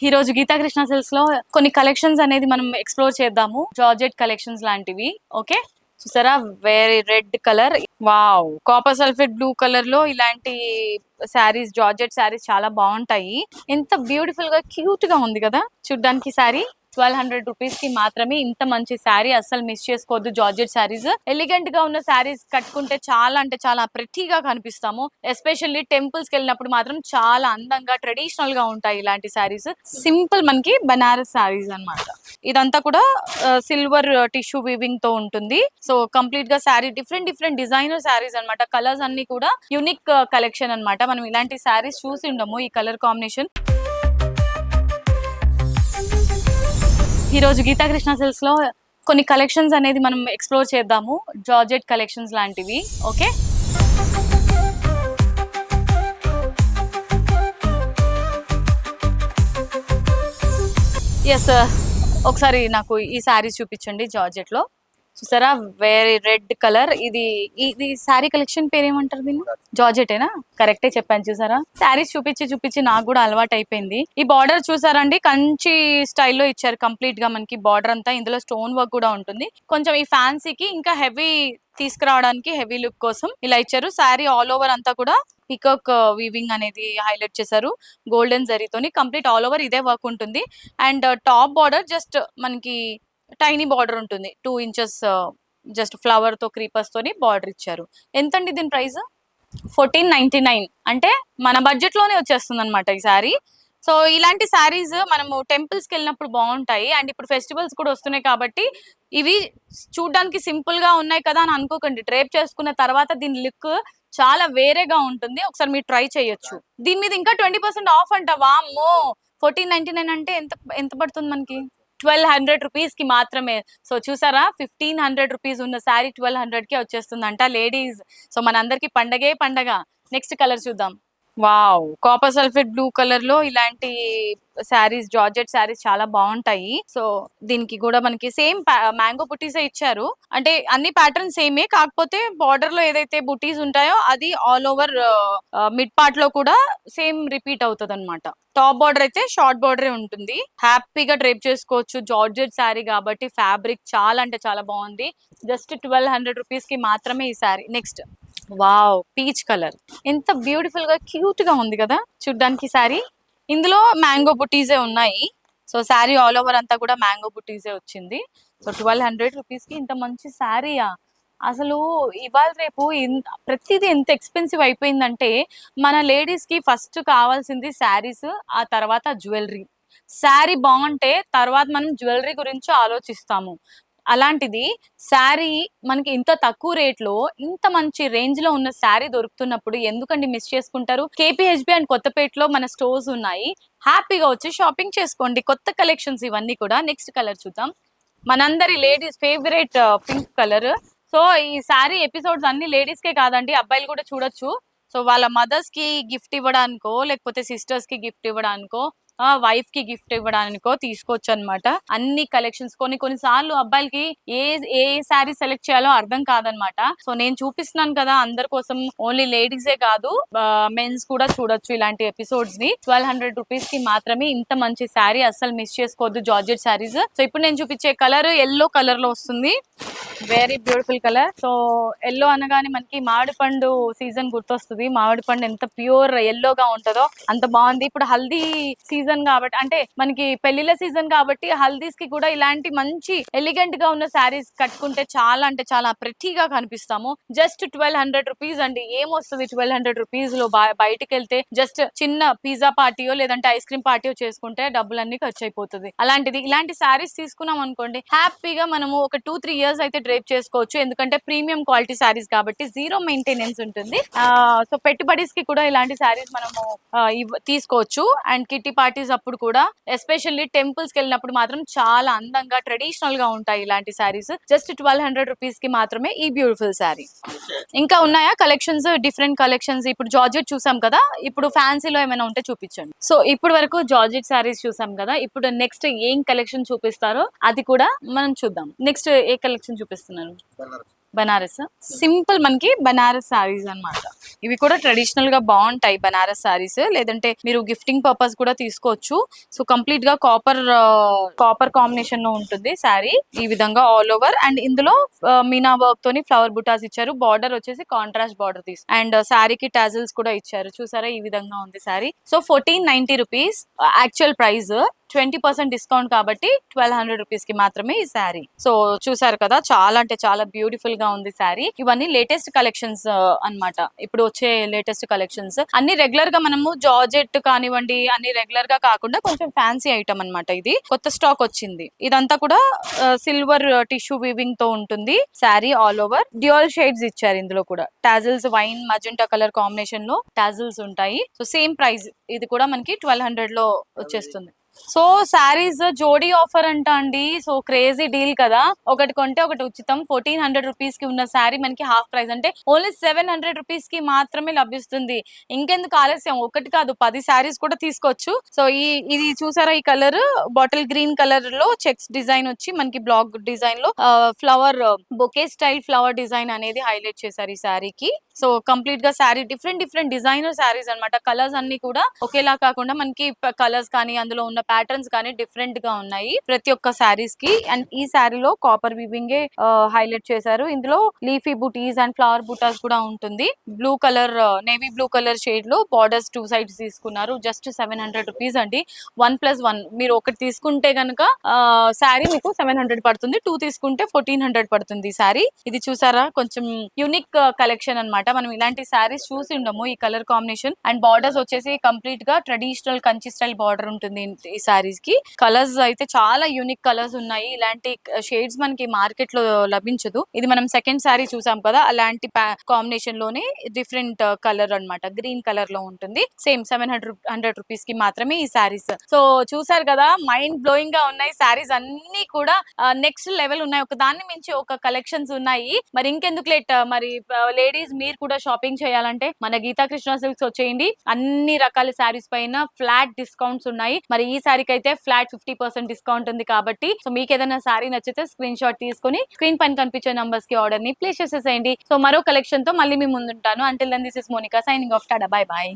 ఈ రోజు గీతా కృష్ణ సిల్క్స్ లో కొన్ని కలెక్షన్స్ అనేది మనం ఎక్స్ప్లోర్ చేద్దాము. జార్జెట్ కలెక్షన్స్ లాంటివి. ఓకే, చూసారా, very red colour, wow, copper sulphate blue colour లో ఇలాంటి శారీస్, జార్జెట్ శారీస్ చాలా బాగుంటాయి. ఎంత బ్యూటిఫుల్ గా క్యూట్ గా ఉంది కదా చూడ్డానికి శారీ. 1200 రూపీస్ కి మాత్రమే ఇంత మంచి శారీ, అస్సలు మిస్ చేసుకోవద్దు. జార్జెట్ శారీస్ ఎలిగెంట్ గా ఉన్న శారీస్ కట్టుకుంటే చాలా అంటే చాలా ప్రెటీగా కనిపిస్తాము. ఎస్పెషల్లీ టెంపుల్స్ కి వెళ్ళినప్పుడు మాత్రం చాలా అందంగా ట్రెడిషనల్ గా ఉంటాయి ఇలాంటి శారీస్. సింపుల్ మనకి బనారస్ శారీస్ అన్నమాట. ఇదంతా కూడా సిల్వర్ టిష్యూ వీవింగ్ తో ఉంటుంది. సో కంప్లీట్ గా శారీ డిఫరెంట్ డిజైనర్ శారీస్ అన్నమాట. కలర్స్ అన్ని కూడా యూనిక్ కలెక్షన్ అన్నమాట. మనం ఇలాంటి శారీస్ చూసి ఉండము, ఈ కలర్ కాంబినేషన్. ఈ రోజు గీతా కృష్ణ సిల్క్స్ లో కొన్ని కలెక్షన్స్ అనేది మనం ఎక్స్ప్లోర్ చేద్దాము. జార్జెట్ కలెక్షన్స్ లాంటివి. ఓకే, ఎస్, ఒకసారి నాకు ఈ శారీస్ చూపించండి. జార్జెట్ లో చూసారా, వెరీ రెడ్ కలర్. ఇది శారీ కలెక్షన్ పేరు ఏమంటారు దీన్ని? జార్జెటేనా? కరెక్టే చెప్పాను. చూసారా, శారీస్ చూపించి నాకు కూడా అలవాటు అయిపోయింది. ఈ బార్డర్ చూసారండి, కంచి స్టైల్లో ఇచ్చారు కంప్లీట్ గా మనకి బార్డర్ అంతా. ఇందులో స్టోన్ వర్క్ కూడా ఉంటుంది. కొంచెం ఈ ఫ్యాన్సీకి ఇంకా హెవీ తీసుకురావడానికి, హెవీ లుక్ కోసం ఇలా ఇచ్చారు. శారీ ఆల్ ఓవర్ అంతా కూడా పికాక్ వీవింగ్ అనేది హైలైట్ చేశారు గోల్డెన్ జరీతోని. కంప్లీట్ ఆల్ ఓవర్ ఇదే వర్క్ ఉంటుంది. అండ్ టాప్ బార్డర్ జస్ట్ మనకి టైనీ బార్డర్ ఉంటుంది. 2 ఇంచెస్ జస్ట్ ఫ్లవర్ తో, క్రీపర్స్ తోని బార్డర్ ఇచ్చారు. ఎంతండి దీని ప్రైస్? 1499. అంటే మన బడ్జెట్ లోనే వచ్చేస్తుంది అనమాట ఈ శారీ. సో ఇలాంటి శారీస్ మనము టెంపుల్స్ కి వెళ్ళినప్పుడు బాగుంటాయి. అండ్ ఇప్పుడు ఫెస్టివల్స్ కూడా వస్తున్నాయి కాబట్టి ఇవి చూడడానికి సింపుల్ గా ఉన్నాయి కదా అని అనుకోకండి. డ్రేప్ చేసుకున్న తర్వాత దీని లుక్ చాలా వేరేగా ఉంటుంది. ఒకసారి మీరు ట్రై చేయొచ్చు. దీని మీద ఇంకా 20% ఆఫ్ అంట. వామ్మో, 1499 అంటే ఎంత ఎంత పడుతుంది మనకి? 1200 రూపీస్ కి మాత్రమే. సో చూసారా, 1500 రూపీస్ ఉన్న శారీ 1200 కి వచ్చేస్తుందంట లేడీస్. సో మనందరికి పండగే పండగ. నెక్స్ట్ కలర్ చూద్దాం. Wow, copper sulphate blue colour లో ఇలాంటి శారీస్, జార్జెట్ శారీస్ చాలా బాగుంటాయి. సో దీనికి కూడా మనకి సేమ్ మ్యాంగో బుటీసే ఇచ్చారు. అంటే అన్ని ప్యాటర్న్ సేమే, కాకపోతే బార్డర్ లో ఏదైతే బుటీస్ ఉంటాయో అది ఆల్ ఓవర్ మిడ్ పార్ట్ లో కూడా సేమ్ రిపీట్ అవుతుంది అనమాట. టాప్ బార్డర్ అయితే షార్ట్ బార్డరే ఉంటుంది. హ్యాపీగా డ్రేప్ చేసుకోవచ్చు. జార్జెట్ శారీ కాబట్టి ఫ్యాబ్రిక్ చాలా అంటే చాలా బాగుంది. జస్ట్ 1200 రూపీస్ కి మాత్రమే ఈ sari. Next, wow, peach colour. ఎంత బ్యూటిఫుల్ గా క్యూట్ గా ఉంది కదా చూడ్డానికి శారీ. ఇందులో మ్యాంగో బుటీసే ఉన్నాయి. సో శారీ ఆల్ ఓవర్ అంతా కూడా మ్యాంగో బుటీసే వచ్చింది. సో 1200 రూపీస్ కి ఇంత మంచి శారీయా? అసలు ఇవాళ రేపు ప్రతిదీ ఎంత ఎక్స్పెన్సివ్ అయిపోయిందంటే, మన లేడీస్ కి ఫస్ట్ కావాల్సింది శారీస్, ఆ తర్వాత జ్యువెలరీ. శారీ బాగుంటే తర్వాత మనం జ్యువెలరీ గురించి ఆలోచిస్తాము. అలాంటిది శారీ మనకి ఇంత తక్కువ రేట్ లో ఇంత మంచి రేంజ్ లో ఉన్న శారీ దొరుకుతున్నప్పుడు ఎందుకండి మిస్ చేసుకుంటారు? కేపీహెచ్బి అండ్ కొత్తపేటలో మన స్టోర్స్ ఉన్నాయి. హ్యాపీగా వచ్చి షాపింగ్ చేసుకోండి. కొత్త కలెక్షన్స్ ఇవన్నీ కూడా. నెక్స్ట్ కలర్ చూద్దాం. మనందరి ladies favourite pink colour. So ఈ శారీ ఎపిసోడ్స్ అన్ని లేడీస్ కే కాదండి, అబ్బాయిలు కూడా చూడొచ్చు. సో వాళ్ళ మదర్స్ కి గిఫ్ట్ ఇవ్వడానికో, లేకపోతే సిస్టర్స్ కి గిఫ్ట్ ఇవ్వడానికో, వైఫ్ కి గిఫ్ట్ ఇవ్వడానికో తీసుకోవచ్చు అనమాట. అన్ని కలెక్షన్స్. కొన్ని సార్లు అబ్బాయిలకి ఏ ఏ శారీ సెలెక్ట్ చేయాలో అర్థం కాదనమాట. సో నేను చూపిస్తున్నాను కదా అందరి కోసం. ఓన్లీ లేడీసే కాదు, మెన్స్ కూడా చూడొచ్చు ఇలాంటి ఎపిసోడ్స్ ని. 1200 రూపీస్ కి మాత్రమే ఇంత మంచి శారీ, అస్సలు మిస్ చేసుకోవద్దు జార్జెట్ శారీస్. సో ఇప్పుడు నేను చూపించే కలర్ ఎల్లో కలర్ లో వస్తుంది. Very beautiful colour. So yellow అనగానే మనకి మామిడి పండు సీజన్ గుర్తొస్తుంది. మామిడి పండు ఎంత ప్యూర్ ఎల్లోగా ఉంటుందో అంత బాగుంది. ఇప్పుడు హల్దీ సీజన్ కాబట్టి, అంటే మనకి పెళ్లిళ్ళ సీజన్ కాబట్టి హల్దీస్ కి కూడా ఇలాంటి మంచి ఎలిగెంట్ గా ఉన్న శారీస్ కట్టుకుంటే చాలా అంటే చాలా ప్రెటీగా కనిపిస్తాము. జస్ట్ 1200 రూపీస్ అండి. ఏమొస్తుంది 1200 రూపీస్ లో? బయటకు వెళ్తే జస్ట్ చిన్న పిజ్జా పార్టీయో లేదంటే ఐస్ క్రీమ్ పార్టీయో చేసుకుంటే డబ్బులన్నీ ఖర్చు అయిపోతుంది. అలాంటిది ఇలాంటి శారీస్ తీసుకున్నాం అనుకోండి, హ్యాపీగా మనము ఒక 2-3 ఇయర్స్ అయితే డ్రేప్ చేసుకోవచ్చు. ఎందుకంటే ప్రీమియం క్వాలిటీ శారీస్ కాబట్టి జీరో మెయింటెనెన్స్ ఉంటుంది. సో పెట్టుబడిస్ కి కూడా ఇలాంటి శారీస్ మనము తీసుకోవచ్చు. అండ్ కిట్టి పార్టీస్ అప్పుడు కూడా, ఎస్పెషల్లీ టెంపుల్స్ కి వెళ్ళినప్పుడు మాత్రం చాలా అందంగా ట్రెడిషనల్ గా ఉంటాయి ఇలాంటి శారీస్. జస్ట్ 1200 రూపీస్ కి మాత్రమే ఈ బ్యూటిఫుల్ శారీ. ఇంకా ఉన్నాయా కలెక్షన్స్? Different collections. ఇప్పుడు జార్జెట్ చూసాం కదా, ఇప్పుడు ఫ్యాన్సీలో ఏమైనా ఉంటే చూపించండి. సో ఇప్పుడు వరకు జార్జెట్ శారీస్ చూసాం కదా, ఇప్పుడు నెక్స్ట్ ఏం కలెక్షన్ చూపిస్తారో అది కూడా మనం చూద్దాం. నెక్స్ట్ ఏ కలెక్షన్ చూపిస్తున్నారు? బనారస్ సింపుల్ మనకి బనారస్ సారీస్ అన్నమాట. ఇవి కూడా ట్రెడిషనల్ గా బాగుంటాయి బనారస్ సారీస్, లేదంటే మీరు గిఫ్టింగ్ పర్పస్ కూడా తీసుకోవచ్చు. సో కంప్లీట్ గా కాపర్ కాంబినేషన్ లో ఉంటుంది శారీ ఈ విధంగా ఆల్ ఓవర్. అండ్ ఇందులో మీనా వర్క్ తోని ఫ్లవర్ బుటాస్ ఇచ్చారు. బార్డర్ వచ్చేసి కాంట్రాస్ట్ బార్డర్ తీసు అండ్ శారీకి టాజిల్స్ కూడా ఇచ్చారు. చూసారా ఈ విధంగా ఉంది sari. So 1490 rupees actual price, 20% discount కాబట్టి 1200 రూపీస్ కి మాత్రమే ఈ శారీ. సో చూసారు కదా, చాలా అంటే చాలా బ్యూటిఫుల్ గా ఉంది శారీ. ఇవన్నీ లేటెస్ట్ కలెక్షన్స్ అన్నమాట. ఇప్పుడు వచ్చే లేటెస్ట్ కలెక్షన్స్ అన్ని రెగ్యులర్ గా మనము జార్జెట్ కానివ్వండి, అన్ని రెగ్యులర్ గా కాకుండా కొంచెం ఫ్యాన్సీ ఐటమ్ అన్నమాట. ఇది కొత్త స్టాక్ వచ్చింది. ఇదంతా కూడా సిల్వర్ టిష్యూ వీవింగ్ తో ఉంటుంది sari all over. Dual shades ఇచ్చారు ఇందులో కూడా. Tassels wine magenta colour combination లో టాజిల్స్ ఉంటాయి. సో సేమ్ ప్రైస్, ఇది కూడా మనకి 1200 లో వచ్చేస్తుంది. సో శారీస్ జోడీ ఆఫర్ అంట అండి. సో క్రేజీ డీల్ కదా, ఒకటి కొంటే ఒకటి ఉచితం. 1400 రూపీస్ కి ఉన్న శారీ మనకి హాఫ్ ప్రైస్ అంటే ఓన్లీ 700 రూపీస్ కి మాత్రమే లభిస్తుంది. ఇంకెందుకు ఆలస్యం, ఒకటి కాదు 10 శారీస్ కూడా తీసుకోవచ్చు. సో ఇది చూసారా, ఈ కలర్ బాటిల్ గ్రీన్ కలర్ లో చెక్స్ డిజైన్ వచ్చి మనకి బ్లాక్ డిజైన్ లో flower bouquet style flower design అనేది హైలైట్ చేశారు ఈ శారీకి. సో కంప్లీట్ గా శారీ డిఫరెంట్ డిజైనర్ శారీస్ అన్నమాట. కలర్స్ అన్ని కూడా ఒకేలా కాకుండా మనకి కలర్స్ కానీ అందులో ఉన్న ప్యాటర్న్స్ కానీ డిఫరెంట్ గా ఉన్నాయి ప్రతి ఒక్క శారీస్ కి. అండ్ ఈ శారీలో కాపర్ వీవింగ్ హైలైట్ చేశారు. ఇందులో లీఫీ బుటీస్ అండ్ ఫ్లవర్ బుటాస్ కూడా ఉంటుంది. Blue colour, navy blue colour shade లో బార్డర్స్ 2 సైడ్స్ తీసుకున్నారు. జస్ట్ 700 రూపీస్ అండి. 1+1 మీరు ఒకటి తీసుకుంటే గనక శారీ మీకు 700 పడుతుంది, 2 తీసుకుంటే 1400 పడుతుంది శారీ. ఇది చూసారా, కొంచెం యూనిక్ కలెక్షన్ అన్నమాట. మనం ఇలాంటి శారీస్ చూసి ఉండము. ఈ కలర్ కాంబినేషన్ అండ్ బార్డర్స్ వచ్చేసి కంప్లీట్ గా ట్రెడిషనల్ కంచి స్టైల్ బార్డర్ ఉంటుంది ఈ శారీస్ కి. కలర్స్ అయితే చాలా యూనిక్ కలర్స్ ఉన్నాయి. ఇలాంటి షేడ్స్ మనకి మార్కెట్ లో లభించదు. ఇది మనం సెకండ్ శారీ చూసాం కదా, అలాంటి కాంబినేషన్ లోనే డిఫరెంట్ కలర్ అన్నమాట. గ్రీన్ కలర్ లో ఉంటుంది. సేమ్ 700 రూపీస్ కి మాత్రమే ఈ శారీస్. సో చూసారు కదా, మైండ్ బ్లోయింగ్ గా ఉన్నాయి శారీస్ అన్ని కూడా. నెక్స్ట్ లెవెల్ ఉన్నాయి, ఒక దాన్ని మించి ఒక కలెక్షన్స్ ఉన్నాయి. మరి ఇంకెందుకు లేట్, మరి లేడీస్ మీరు కూడా షాపింగ్ చేయాలంటే మన గీతా కృష్ణ సిల్క్స్ వచ్చేయండి. అన్ని రకాల శారీస్ పైన ఫ్లాట్ డిస్కౌంట్స్ ఉన్నాయి. మరి ఈ శారీకి అయితే ఫ్లాట్ 50% డిస్కౌంట్ ఉంది కాబట్టి, సో మీకు ఏదైనా శారీ నచ్చితే స్క్రీన్ షాట్ తీసుకుని స్క్రీన్ పైన కనిపించే నంబర్స్ కి ఆర్డర్ ని ప్లేస్ చేసేసేయండి. సో మరో కలెక్షన్ తో మళ్ళీ మీ ముందుంటాను. Until then this is Monica signing off. Tata, bye by.